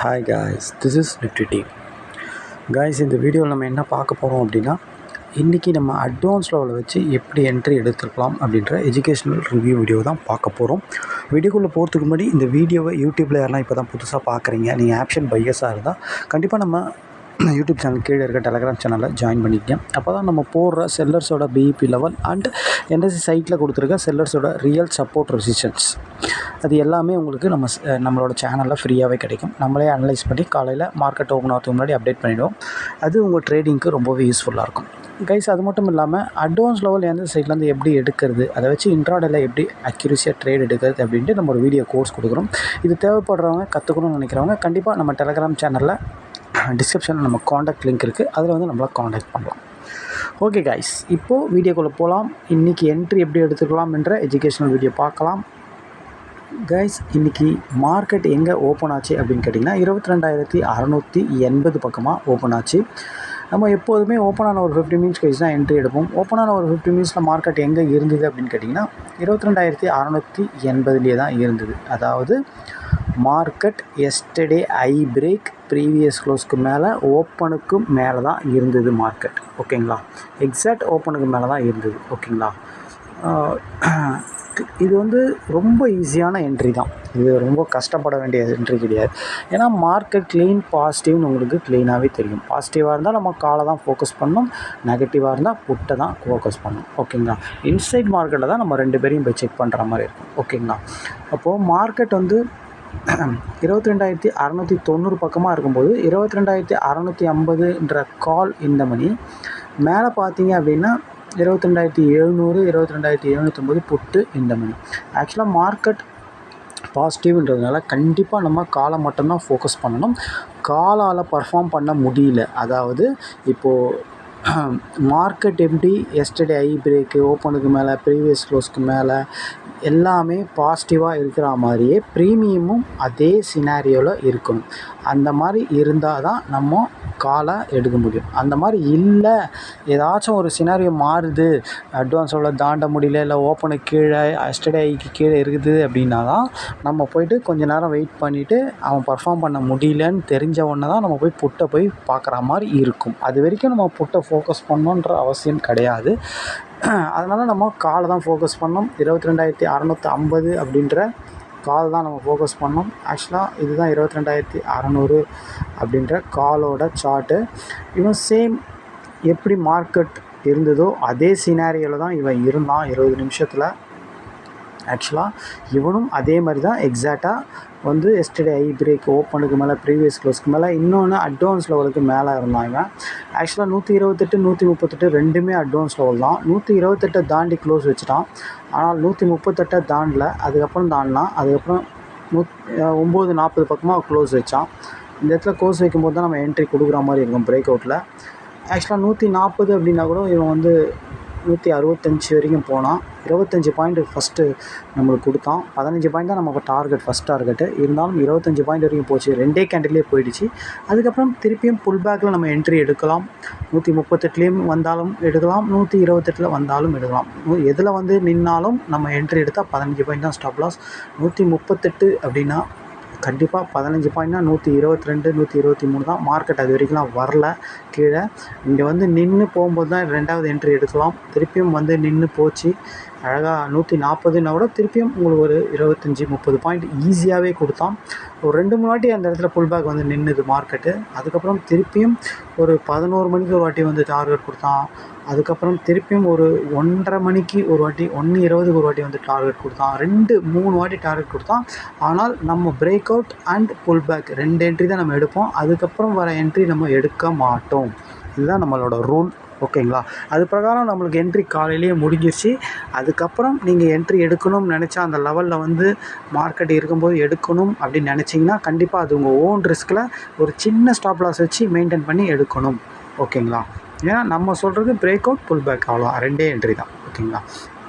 Hi guys, this is Nifty team. Guys, இந்த வீடியோவில் நம்ம என்ன பார்க்க போகிறோம் அப்படின்னா, இன்றைக்கி நம்ம அட்வான்ஸ் லெவலில் வச்சு எப்படி என்ட்ரி எடுத்துருக்கலாம் அப்படின்ற எஜுகேஷ்னல் ரிவ்யூ வீடியோ தான் பார்க்க போகிறோம். வீடியோக்குள்ளே போகிறதுக்கு முன்னாடி இந்த வீடியோவை யூடியூப்பில் யாரெல்லாம் இப்போ தான் புதுசாக பார்க்குறீங்க, நீங்கள் ஆப்ஷன் பையர்ஸாக இருந்தால் கண்டிப்பாக நம்ம யூடியூப் சேனல் கீழே இருக்க டெலகிராம் சேனலில் ஜாயின் பண்ணிக்கங்க. அப்போ தான் நம்ம போடுற செல்லர்ஸோட பிஇபி லெவல் அண்ட் என்எஸ்சி சைட்டில் கொடுத்துருக்க செல்லர்ஸோட ரியல் சப்போர்ட் ரெசிஸ்டன்ஸ் அது எல்லாமே உங்களுக்கு நம்மளோட சேனலில் ஃப்ரீயாகவே கிடைக்கும். நம்மளே அனலைஸ் பண்ணி காலையில் மார்க்கெட் ஓப்பன் ஆகிறதுக்கு முன்னாடி அப்டேட் பண்ணிவிடுவோம். அது உங்கள் ட்ரேடிங்க்கு ரொம்பவே யூஸ்ஃபுல்லாக இருக்கும். கைஸ், அது மட்டும் இல்லாமல் அட்வான்ஸ் லெவல் எந்த சைட்லேருந்து எப்படி எடுக்கிறது, அதை வச்சு இன்ட்ராடேல எப்படி அக்யூரஸியாக ட்ரேட் எடுக்கிறது அப்படின்ட்டு நம்ம ஒரு வீடியோ கோர்ஸ் கொடுக்குறோம். இது தேவைப்படுறவங்க, கற்றுக்கணும்னு நினைக்கிறவங்க கண்டிப்பாக நம்ம டெலகிராம் சேனலில் டிஸ்கிரிப்ஷனில் நம்ம காண்டாக்ட் லிங்க் இருக்குது, அதில் வந்து நம்மளை காண்டாக்ட் பண்ணலாம். ஓகே கைஸ், இப்போது வீடியோக்குள்ளே போகலாம். இன்றைக்கி என்ட்ரி எப்படி எடுத்துக்கலாம் என்ற எஜுகேஷனல் வீடியோ பார்க்கலாம். கைஸ், இன்றைக்கி மார்க்கெட் எங்கே ஓப்பன் ஆச்சு அப்படின்னு கேட்டிங்கன்னா 22,680 பக்கமாக ஓப்பன் ஆச்சு. நம்ம எப்போதுமே ஓப்பனான ஒரு 50 மினிட்ஸ் கழிச்சு தான் என்ட்ரி எடுப்போம். ஓப்பனான ஒரு 50 மினிட்ஸில் மார்க்கெட் எங்கே இருந்தது அப்படின்னு கேட்டிங்கன்னா 22,680 தான் இருந்தது. அதாவது மார்க்கெட் எஸ்டர்டே ஐ பிரேக் ப்ரீவியஸ் க்ளோஸ்க்கு மேலே ஓப்பனுக்கு மேலே தான் இருந்தது மார்க்கெட். ஓகேங்களா, எக்ஸாக்ட் ஓப்பனுக்கு மேலே தான் இருந்தது. ஓகேங்களா, இது வந்து ரொம்ப ஈஸியான என்ட்ரி தான். இது ரொம்ப கஷ்டப்பட வேண்டிய என்ட்ரி கிடையாது. ஏன்னா மார்க்கெட் க்ளீன் பாசிட்டிவ்னு உங்களுக்கு க்ளீனாகவே தெரியும். பாசிட்டிவாக இருந்தால் நம்ம காலை தான் ஃபோக்கஸ் பண்ணணும், நெகட்டிவாக இருந்தால் புட்டை தான் ஃபோக்கஸ் பண்ணணும். ஓகேங்களா, இன்சைட் மார்க்கெட்டில் தான் நம்ம ரெண்டு பேரையும் போய் செக் பண்ணுற மாதிரி இருக்கும். ஓகேங்களா, அப்போது மார்க்கெட் வந்து 22,690 பக்கமாக இருக்கும்போது 22,650 கால் இந்த மணி மேலே பார்த்தீங்க அப்படின்னா 22,700 22,750 புட்டு இந்த மணி. ஆக்சுவலாக மார்க்கெட் பாசிட்டிவ்ன்றதுனால கண்டிப்பாக நம்ம காலை மட்டும்தான் ஃபோக்கஸ் பண்ணணும். காலால் பர்ஃபார்ம் பண்ண முடியல. அதாவது இப்போது மார்க்கெட் எப்படி எஸ்டர்டே ஐ பிரேக்கு ஓப்பனுக்கு மேலே ப்ரீவியஸ் க்ளோஸ்க்கு மேலே எல்லாமே பாசிட்டிவாக இருக்கிற மாதிரியே ப்ரீமியமும் அதே சினாரியோவில் இருக்கணும். அந்த மாதிரி இருந்தால் தான் நம்ம காலை எடுக்க முடியும். அந்த மாதிரி இல்லை, ஏதாச்சும் ஒரு சினாரியோ மாறுது, அட்வான்ஸோட தாண்ட முடியல, இல்லை ஓப்பனுக்கு கீழே எஸ்டர்டே ஐக்கு கீழே இருக்குது அப்படின்னா தான் நம்ம போய்ட்டு கொஞ்சம் நேரம் வெயிட் பண்ணிவிட்டு அவன் பர்ஃபார்ம் பண்ண முடியலன்னு தெரிஞ்ச உடனே தான் நம்ம போய் புட்டை போய் பார்க்குற மாதிரி இருக்கும். அது வரைக்கும் நம்ம புட்டை ஃபோக்கஸ் பண்ணணுன்ற அவசியம் கிடையாது. அதனால் நம்ம காலை தான் ஃபோக்கஸ் பண்ணோம். 22,650 அப்படின்ற கால் தான் நம்ம ஃபோக்கஸ் பண்ணோம். ஆக்சுவலாக இதுதான் 22,600 அப்படின்ற காலோட சார்ட்டு. இவன் சேம் எப்படி மார்க்கெட் இருந்ததோ அதே சினாரியோவில் தான் இவன் இருந்தான் 20 நிமிஷத்தில். ஆக்சுவலாக இவனும் அதே மாதிரி தான் எக்ஸாக்டாக வந்து எஸ்டர்டே ஐ பிரேக் ஓப்பனுக்கு மேலே ப்ரீவியஸ் க்ளோஸ்க்கு மேலே இன்னொன்று அட்வான்ஸ் லெவலுக்கு மேலே இருந்தான் இவன். ஆக்சுவலாக 128 138 ரெண்டுமே அட்வான்ஸ் லெவல் தான். 128 தாண்டி க்ளோஸ் வச்சுட்டான். ஆனால் 138 தாண்டல. அதுக்கப்புறம் தாண்டினான். அதுக்கப்புறம் 9:40 பக்கமாக க்ளோஸ் வச்சான். இந்த இடத்துல க்ளோஸ் வைக்கும்போது தான் நம்ம என்ட்ரி கொடுக்குற மாதிரி இருக்கும் பிரேக் அவுட்டில். ஆக்சுவலாக 140 அப்படின்னா கூட இவன் வந்து 165 வரைக்கும் போனான். 25 பாயிண்ட் ஃபஸ்ட்டு நம்மளுக்கு கொடுத்தான். 15 பாயிண்ட் தான் நம்ம டார்கெட், ஃபஸ்ட் டார்கெட்டு. இருந்தாலும் 25 பாயிண்ட் வரைக்கும் போச்சு. ரெண்டே கேண்டிலே போயிடுச்சு. அதுக்கப்புறம் திருப்பியும் புல் பேக்கில் நம்ம என்ட்ரி எடுக்கலாம். 138லேயும் வந்தாலும் எடுக்கலாம், 128 வந்தாலும் எடுக்கலாம். எதில் வந்து நின்னாலும் நம்ம என்ட்ரி எடுத்தால் 15 பாயிண்ட் தான் ஸ்டாப் லாஸ். 138 அப்படின்னா கண்டிப்பாக 15 பாயிண்ட்னா 122 123 தான். மார்க்கெட் அது வரைக்கும்லாம் வரல கீழே. இங்கே வந்து நின்று போகும்போது தான் ரெண்டாவது என்ட்ரி எடுக்கலாம். திருப்பியும் வந்து நின்று போச்சு. அழகாக 140னா கூட திருப்பியும் உங்களுக்கு ஒரு 25-30 பாயிண்ட் ஈஸியாகவே கொடுத்தான். ஒரு 2-3 வாட்டி அந்த இடத்துல புல் பேக் வந்து நின்றுது மார்க்கெட்டு. அதுக்கப்புறம் திருப்பியும் ஒரு 11 மணிக்கு ஒரு வாட்டி வந்து டார்கெட் கொடுத்தான். அதுக்கப்புறம் திருப்பியும் ஒரு 1:30 மணிக்கு ஒரு வாட்டி, 1:20க்கு ஒரு வாட்டி வந்து டார்கெட் கொடுத்தான். 2-3 வாட்டி டார்கெட் கொடுத்தான். ஆனால் நம்ம break out and pull back 2 entry தான் நம்ம எடுப்போம். அதுக்கப்புறம் வர என்ட்ரி நம்ம எடுக்க மாட்டோம். இதுதான் நம்மளோட ரூல். ஓகேங்களா, அது பிரகாரம் நம்மளுக்கு என்ட்ரி காலையிலேயே முடிஞ்சிருச்சு. அதுக்கப்புறம் நீங்கள் என்ட்ரி எடுக்கணும்னு நினச்சா அந்த லெவலில் வந்து மார்க்கெட் இருக்கும்போது எடுக்கணும் அப்படின்னு நினச்சிங்கன்னா கண்டிப்பாக அது உங்கள் ஓன் ரிஸ்கில் ஒரு சின்ன ஸ்டாப் லாஸ் வச்சு மெயின்டைன் பண்ணி எடுக்கணும். ஓகேங்களா, ஏன்னா நம்ம சொல்கிறது பிரேக் அவுட் புல் பேக் அவ்வளோ 2 என்ட்ரி தான். ஓகேங்களா,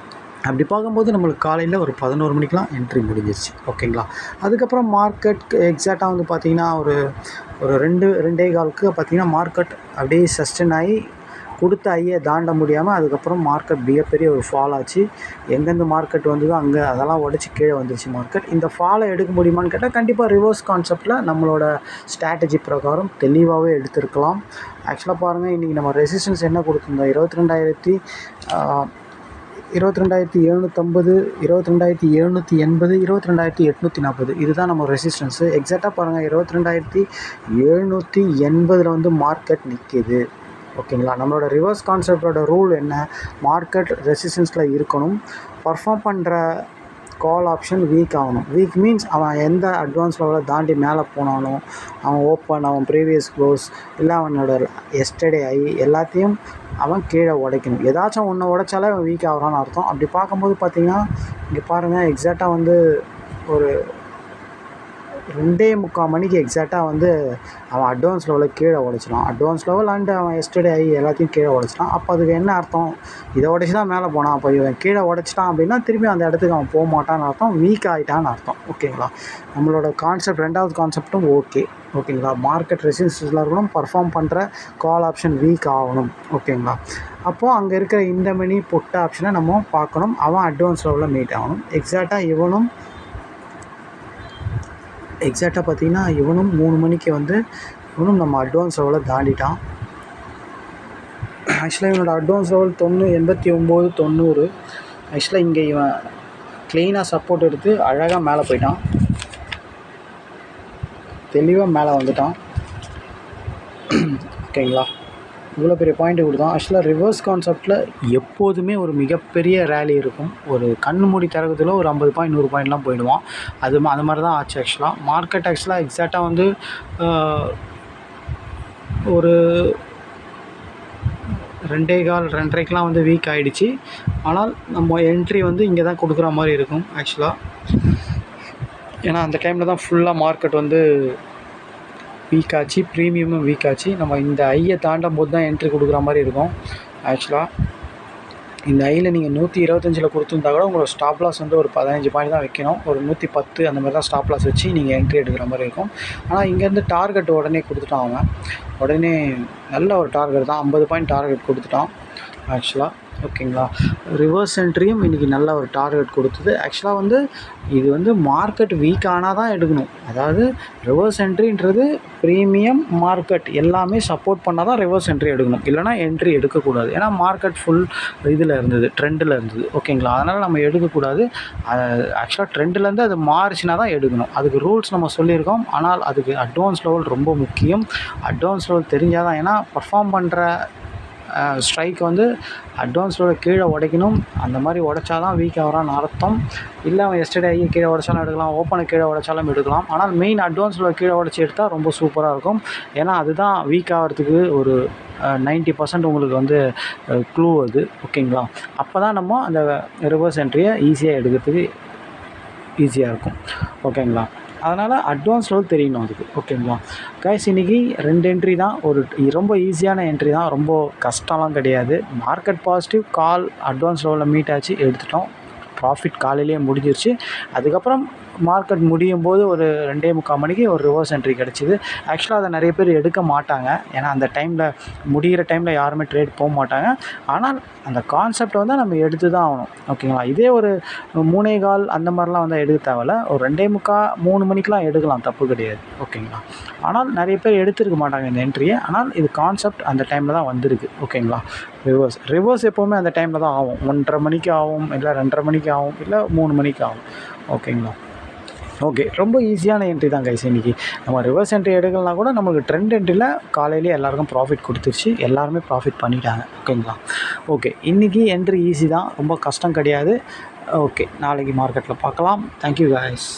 அப்படி பார்க்கும்போது நம்மளுக்கு காலையில் ஒரு 11 மணிக்கெலாம் என்ட்ரி முடிஞ்சிருச்சு. ஓகேங்களா, அதுக்கப்புறம் மார்க்கெட் எக்ஸாக்டாக வந்து பார்த்திங்கன்னா ஒரு 2-2.15 பார்த்திங்கன்னா மார்க்கெட் அப்படியே சஸ்டெயின் ஆகி கொடுத்த ஐயை தாண்ட முடியாமல் அதுக்கப்புறம் மார்க்கெட் மிகப்பெரிய ஒரு ஃபால் ஆச்சு. எங்கேருந்து மார்க்கெட் வந்ததோ அங்கே அதெல்லாம் உடச்சி கீழே வந்துருச்சு மார்க்கெட். இந்த ஃபாலை எடுக்க முடியுமான்னு கேட்டால் கண்டிப்பாக ரிவர்ஸ் கான்செப்டில் நம்மளோட ஸ்ட்ராட்டஜி பிரகாரம் தெளிவாகவே எடுத்திருக்கலாம். ஆக்சுவலாக பாருங்கள், இன்றைக்கி நம்ம ரெசிஸ்டன்ஸ் என்ன கொடுத்துருந்தோம், 22,750, 22,780, 22,840, இதுதான் நம்ம ரெசிஸ்டன்ஸு. எக்ஸாக்டாக பாருங்கள், 22,780 வந்து மார்க்கெட் நிற்கிது. ஓகேங்களா. நம்மளோட ரிவர்ஸ் கான்செப்டோட ரூல் என்ன, மார்க்கெட் ரெசிஸ்டன்ஸில் இருக்கணும். பர்ஃபார்ம் பண்ணுற கால் ஆப்ஷன் வீக் ஆகணும். வீக் மீன்ஸ் அவன் எந்த அட்வான்ஸ் லெவலில் தாண்டி மேலே போனாலும், அவன் ஓப்பன், அவன் ப்ரீவியஸ் க்ளோஸ், இல்லை அவனோட எஸ்டர்டே ஐ எல்லாத்தையும் அவன் கீழே உடைக்கணும். ஏதாச்சும் ஒன்று உடைச்சாலே அவன் வீக் ஆகிறான்னு அர்த்தம். அப்படி பார்க்கும்போது பார்த்திங்கன்னா இங்கே பாருங்கள், எக்ஸாக்டாக வந்து ஒரு 2:45 மணிக்கு எக்ஸாக்டாக வந்து அவன் அட்வான்ஸ் லெவலில் கீழே உடைச்சிடான். அட்வான்ஸ் லெவல் அண்டு அவன் எஸ்டர்டே ஐ எல்லாத்தையும் கீழே உடைச்சிட்டான். அப்போ அதுக்கு என்ன அர்த்தம், இதை உடச்சி தான் மேலே போனான். அப்போ இவன் கீழே உடைச்சிட்டான் அப்படின்னா திரும்பி அந்த இடத்துக்கு அவன் போக மாட்டான்னு அர்த்தம், வீக் ஆகிட்டான்னு அர்த்தம். ஓகேங்களா. நம்மளோட கான்செப்ட், ரெண்டாவது கான்செப்டும் ஓகேங்களா. மார்க்கெட் ரெசிஸ்டன்ஸில் இருக்கணும், பர்ஃபார்ம் பண்ணுற கால் ஆப்ஷன் வீக் ஆகணும். ஓகேங்களா. அப்போது அங்கே இருக்கிற இந்த மணி புட் ஆப்ஷனை நம்ம பார்க்கணும். அவன் அட்வான்ஸ் லெவலில் மீட் ஆகணும். எக்ஸாக்டாக பார்த்திங்கன்னா இவனும் 3 மணிக்கு வந்து இவனும் நம்ம அட்வான்ஸ் லெவலில் தாண்டிட்டான். ஆக்சுவலாக இவனோட அட்வான்ஸ் லெவல் 89, 90. ஆக்சுவலாக இங்கே இவன் க்ளீனாக சப்போர்ட் எடுத்து அழகாக மேலே போயிட்டான், தெளிவாக மேலே வந்துட்டான். ஓகேங்களா. இவ்வளோ பெரிய பாயிண்ட் கொடுத்தான். ஆக்சுவலாக ரிவர்ஸ் கான்செப்டில் எப்போதுமே ஒரு மிகப்பெரிய ரேலி இருக்கும். ஒரு கண்ணு மூடி திறக்கிறதுல ஒரு 50 பாயிண்ட் 100 பாயிண்ட்லாம் போயிடுவான். அது மாதிரி தான் ஆச்சு. மார்க்கெட் எக்ஸாக்டாக வந்து ஒரு 2:15, 2:30க்கெலாம் வந்து வீக் ஆகிடுச்சு. ஆனால் நம்ம என்ட்ரி வந்து இங்கே தான் கொடுக்குற மாதிரி இருக்கும் ஆக்சுவலாக. ஏன்னா அந்த டைமில் தான் ஃபுல்லாக மார்க்கெட் வந்து வீக் ஆச்சு, ப்ரீமியமும் வீக் ஆச்சு. நம்ம இந்த ஐயை தாண்டும் போது தான் என்ட்ரி கொடுக்குற மாதிரி இருக்கும். ஆக்சுவலாக இந்த ஐயில் நீங்கள் 125 கொடுத்துருந்தா கூட உங்களோட ஸ்டாப் லாஸ் வந்து ஒரு 15 பாயிண்ட் தான் வைக்கணும். ஒரு 110 அந்த மாதிரி தான் ஸ்டாப் லாஸ் வச்சு நீங்கள் என்ட்ரி எடுக்கிற மாதிரி இருக்கும். ஆனால் இங்கேருந்து டார்கெட் உடனே கொடுத்துட்டான் அவன். உடனே நல்ல ஒரு டார்கெட் தான், 50 பாயிண்ட் டார்கெட் கொடுத்துட்டான் ஆக்சுவலாக. ஓகேங்களா. ரிவர்ஸ் என்ட்ரியும் இன்றைக்கி நல்ல ஒரு டார்கெட் கொடுத்தது. ஆக்சுவலாக வந்து இது வந்து மார்க்கெட் வீக் ஆனால் தான் எடுக்கணும். அதாவது ரிவர்ஸ் என்ட்ரின்றது ப்ரீமியம் மார்க்கெட் எல்லாமே சப்போர்ட் பண்ணால் தான் ரிவர்ஸ் என்ட்ரி எடுக்கணும், இல்லைனா என்ட்ரி எடுக்கக்கூடாது. ஏன்னா மார்க்கெட் ஃபுல் இதில் இருந்தது, ட்ரெண்டில் இருந்தது. ஓகேங்களா. அதனால் நம்ம எடுக்கக்கூடாது. ஆக்சுவலாக ட்ரெண்டிலேருந்து அது மாறிச்சுனா தான் எடுக்கணும். அதுக்கு ரூல்ஸ் நம்ம சொல்லியிருக்கோம். ஆனால் அதுக்கு அட்வான்ஸ் லெவல் ரொம்ப முக்கியம். அட்வான்ஸ் லெவல் தெரிஞ்சால் தான், ஏன்னா பர்ஃபார்ம் பண்ணுற ஸ்ட்ரைக் வந்து அட்வான்ஸோட கீழே உடைக்கணும். அந்த மாதிரி உடைச்சா தான் வீக் ஆகிறான்னு அர்த்தம். இல்லை அவன் எஸ்டர்டே ஐயை கீழே உடைச்சாலும் எடுக்கலாம், ஓப்பனை கீழே உடைச்சாலும் எடுக்கலாம். ஆனால் மெயின் அட்வான்ஸில் கீழே உடைச்சி எடுத்தால் ரொம்ப சூப்பராக இருக்கும். ஏன்னா அதுதான் வீக் ஆகிறதுக்கு ஒரு 90% உங்களுக்கு வந்து க்ளூ அது. ஓகேங்களா. அப்போ தான் நம்ம அந்த ரிவர்ஸ் என்ட்ரியை ஈஸியாக எடுக்கிறதுக்கு ஈஸியாக இருக்கும். ஓகேங்களா. அதனால் அட்வான்ஸ் லெவல் தெரியணும் அதுக்கு. ஓகேங்களா. கைஸ், இன்றைக்கி 2 என்ட்ரி தான், ஒரு ரொம்ப ஈஸியான என்ட்ரி தான், ரொம்ப கஷ்டம்லாம் கிடையாது. மார்க்கெட் பாசிட்டிவ், கால் அட்வான்ஸ் லெவலில் மீட் ஆச்சு, எடுத்துட்டோம். ப்ராஃபிட் காலையிலேயே முடிஞ்சிருச்சு. அதுக்கப்புறம் மார்க்கெட் முடியும் போது ஒரு 2:45 மணிக்கு ஒரு ரிவர்ஸ் என்ட்ரி கிடச்சிது. ஆக்சுவலாக அதை நிறைய பேர் எடுக்க மாட்டாங்க. ஏன்னா அந்த டைமில் முடிகிற டைமில் யாருமே ட்ரேட் போக மாட்டாங்க. ஆனால் அந்த கான்செப்ட் வந்து நம்ம எடுத்து தான் ஆகணும். ஓகேங்களா. இதே ஒரு 3:15 அந்த மாதிரிலாம் வந்து எடுக்க தேவையில்ல. ஒரு 2:45, 3 மணிக்கெலாம் எடுக்கலாம், தப்பு கிடையாது. ஓகேங்களா. ஆனால் நிறைய பேர் எடுத்துருக்க மாட்டாங்க இந்த என்ட்ரியை. ஆனால் இது கான்செப்ட் அந்த டைமில் தான் வந்திருக்கு. ஓகேங்களா. ரிவர்ஸ் எப்போவுமே அந்த டைமில் தான் ஆகும். 1:30 மணிக்கு ஆகும், இல்லை 2:30 மணிக்கு ஆகும், இல்லை 3 மணிக்கு ஆகும். ஓகேங்களா. ஓகே, ரொம்ப ஈஸியான என்ட்ரி தான் கைஸ். இன்றைக்கி நம்ம ரிவர்ஸ் என்ட்ரி எடுக்கலனா கூட நம்மளுக்கு ட்ரெண்ட் என்ட்ரியில் காலையிலேயே எல்லாருக்கும் ப்ராஃபிட் கொடுத்துருச்சு, எல்லாருமே ப்ராஃபிட் பண்ணிட்டாங்க. ஓகேங்களா. ஓகே, இன்றைக்கி என்ட்ரி ஈஸி தான், ரொம்ப கஷ்டம் கிடையாது. ஓகே, நாளைக்கு மார்க்கெட்டில் பார்க்கலாம். Thank you guys.